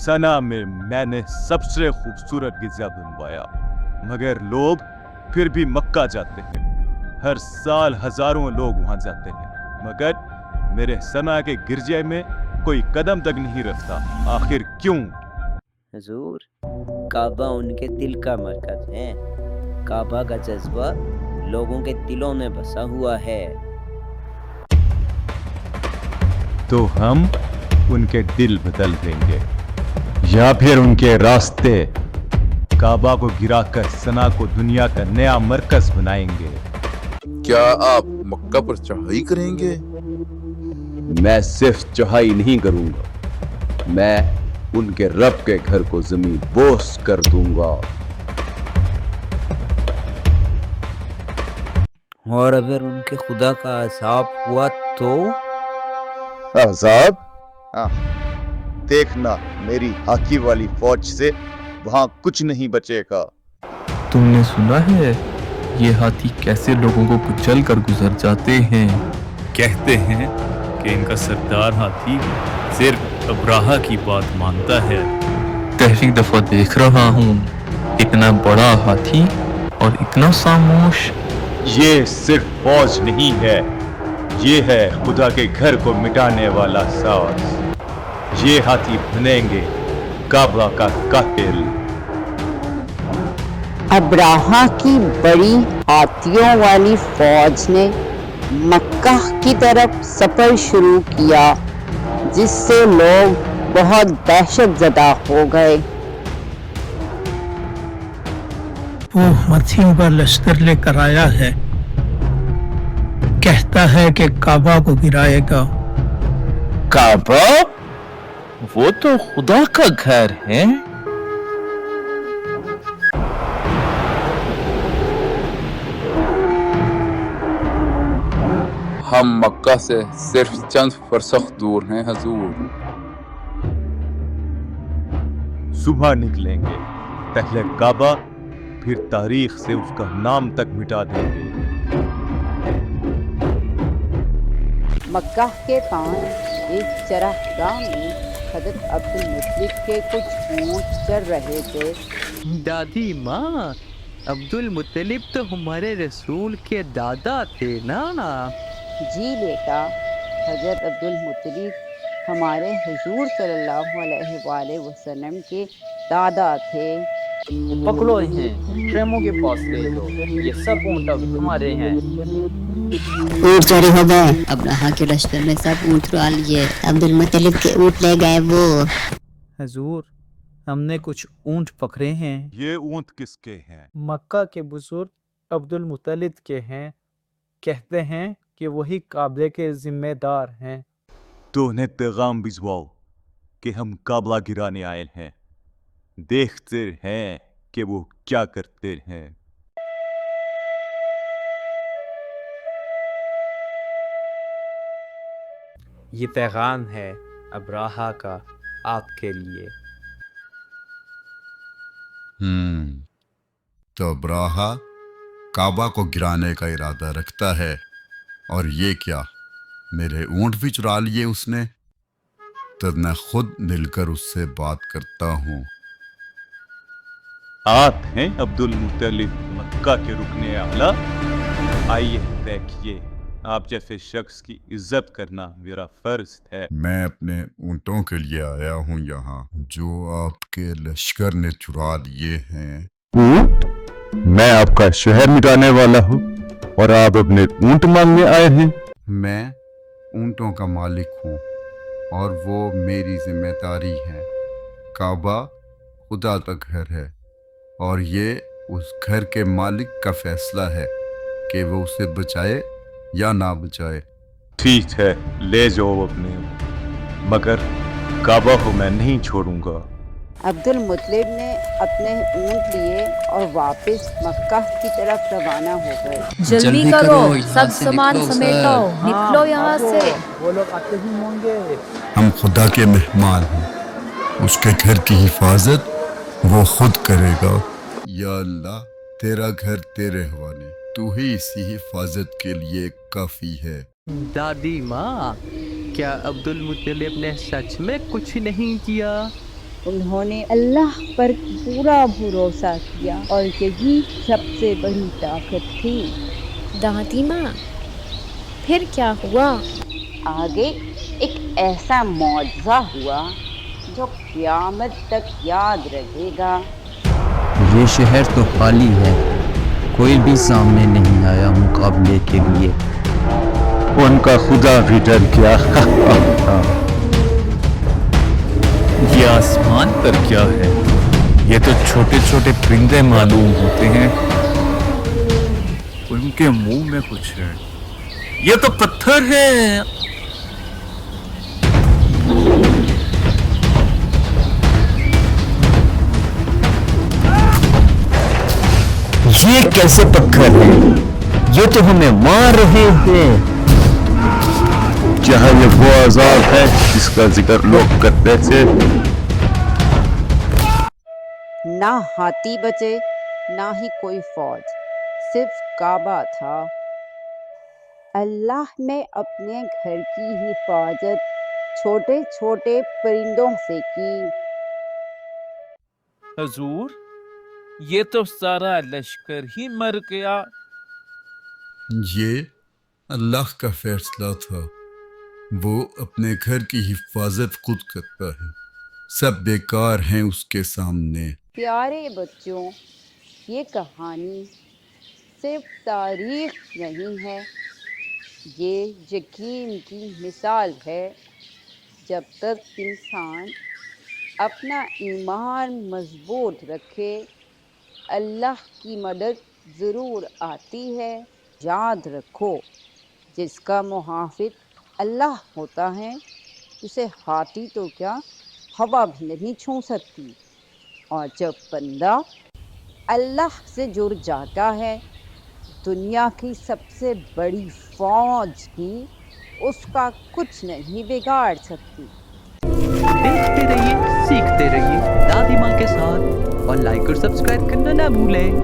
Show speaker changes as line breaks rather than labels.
सना में मैंने सबसे खूबसूरत गिरजा बनवाया, मगर लोग फिर भी मक्का जाते हैं। हर साल हजारों लोग वहां जाते हैं, मगर मेरे सना के गिरजे में कोई कदम तक नहीं रखता। आखिर क्यों?
हुजूर, काबा उनके दिल का मरकज है। काबा का जज्बा लोगों के दिलों में बसा हुआ है।
तो हम उनके दिल बदल देंगे या फिर उनके रास्ते। काबा को गिराकर सना को दुनिया का नया मरकज बनाएंगे।
क्या आप मक्का पर चढ़ाई करेंगे?
मैं सिर्फ चढ़ाई नहीं करूंगा, मैं उनके रब के घर को जमीन बोस कर दूंगा।
और अगर उनके खुदा का अज़ाब हुआ तो?
अज़ाब? हाँ, देखना मेरी हाकी वाली फौज से वहां कुछ नहीं बचेगा।
तुमने सुना है ये हाथी कैसे लोगों को कुचल कर गुजर जाते हैं?
कहते हैं कि इनका सरदार हाथी सिर्फ अब्राहा की बात मानता है।
पहली दफा देख रहा हूँ इतना बड़ा हाथी और इतना खामोश।
ये सिर्फ फौज नहीं है, ये है खुदा के घर को मिटाने वाला साज। ये हाथी बनेंगे काबा का कातिल।
अब्राहा की बड़ी हाथियों वाली फौज ने मक्का की तरफ सफर शुरू किया, जिससे लोग बहुत दहशतज़दा हो गए।
वो हाथियों का लश्कर लेकर आया है, कहता है कि काबा को गिराएगा।
काबा? वो तो खुदा का घर है।
हम मक्का से सिर्फ चंद फरसख दूर हैं हुजूर।
सुबह निकलेंगे, पहले काबा फिर तारीख से उसका नाम तक मिटा देंगे।
मक्का के पास एक चरागाह में हजरत अब्दुल मुत्तलिब के कुछ ऊँट चर रहे थे।
दादी माँ, अब्दुल मुत्तलिब तो हमारे रसूल के दादा थे ना?
जी बेटा, हजरत अब्दुल मुत्तलिब हमारे हुजूर सल्लल्लाहु अलैहि वसल्लम के दादा थे।
पकड़ो इन्हें, ट्रेमों के पास ले दो। ये सब ऊँट अब हमारे हैं।
ऊँट चोरी हो गए। अब्राहा के लश्कर में सब ऊँट चुरा लिए। अब्दुल मुत्तलिब के ऊँट ले गए वो।
हुजूर, हमने कुछ ऊँट पकड़े हैं।
ये ऊँट किसके हैं?
मक्का के बुजुर्ग अब्दुल मुत्तलिब के हैं। कहते हैं कि वही काबे के जिम्मेदार हैं।
तो उन्हें पैगाम भिजवाओ कि हम काबला गिराने आए हैं। देखते हैं कि वो क्या करते हैं।
ये पैगाम है अब्राहा का आपके लिए।
तो अब्राहा काबा को गिराने का इरादा रखता है, और ये क्या, मेरे ऊँट भी चुरा लिए उसने? तब मैं खुद मिलकर उससे बात करता हूँ।
आप हैं अब्दुल मुत्तलिब, मक्का के रुकने आला? आइए देखिए, आप जैसे शख्स की इज्जत करना मेरा फर्ज है।
मैं अपने ऊँटों के लिए आया हूँ यहाँ, जो आपके लश्कर ने चुरा लिए हैं।
ऊँट? मैं आपका शहर मिटाने वाला हूँ और आप अपने ऊँट मांगने आए हैं?
मैं ऊँटों का मालिक हूँ और वो मेरी जिम्मेदारी है। काबा खुदा का घर है और ये उस घर के मालिक का फैसला है कि वो उसे बचाए या ना बचाए।
ठीक है, ले जाओ अपने, मगर काबा को मैं नहीं छोड़ूंगा।
अब्दुल मुत्तलिब ने अपने ऊँट लिए और वापस मक्का की तरफ रवाना हो गए।
जल्दी करो, सब सामान समेटो, निकलो यहाँ से।
वो लोग आते ही होंगे।
हम खुदा के मेहमान हैं, उसके घर की हिफाजत वो खुद करेगा। या अल्लाह, तेरा घर तेरे हवाले, तू ही इसी हिफाजत के लिए काफी है।
दादी माँ, क्या अब्दुल मुत्तलिब ने सच में कुछ नहीं किया?
उन्होंने अल्लाह पर पूरा भरोसा किया और यही सबसे बड़ी ताकत थी।
दादी माँ, फिर क्या हुआ?
आगे एक ऐसा मौजज़ा हुआ जो क़यामत तक याद रहेगा।
ये शहर तो खाली है, कोई भी सामने नहीं आया मुकाबले के लिए। उनका खुदा भी डर गया।
ये आसमान पर क्या है? ये तो छोटे छोटे परिंदे मालूम होते हैं। उनके मुंह में कुछ है। ये तो पत्थर है।
ये कैसे पत्थर है? ये तो हमें मार रहे हैं। जहाँ ये वो आजाद है जिसका जिक्र लोग करते थे।
ना हाथी बचे, ना ही कोई फौज, सिर्फ काबा था। अल्लाह ने अपने घर की हिफाजत छोटे छोटे परिंदों से की।
हजूर, ये तो सारा लश्कर ही मर गया।
ये अल्लाह का फैसला था। वो अपने घर की हिफाजत खुद करता है। सब बेकार हैं उसके सामने।
प्यारे बच्चों, ये कहानी सिर्फ तारीख नहीं है, ये यकीन की मिसाल है। जब तक इंसान अपना ईमान मजबूत रखे, अल्लाह की मदद ज़रूर आती है। याद रखो, जिसका मुहाफ़िज़ अल्लाह होता है, उसे हाथी तो क्या, हवा भी नहीं छू सकती। और जब बंदा अल्लाह से जुड़ जाता है, दुनिया की सबसे बड़ी फौज भी उसका कुछ नहीं बिगाड़ सकती।
देखते रहिए, सीखते रहिए दादी माँ के साथ, और लाइक और सब्सक्राइब करना ना भूलें।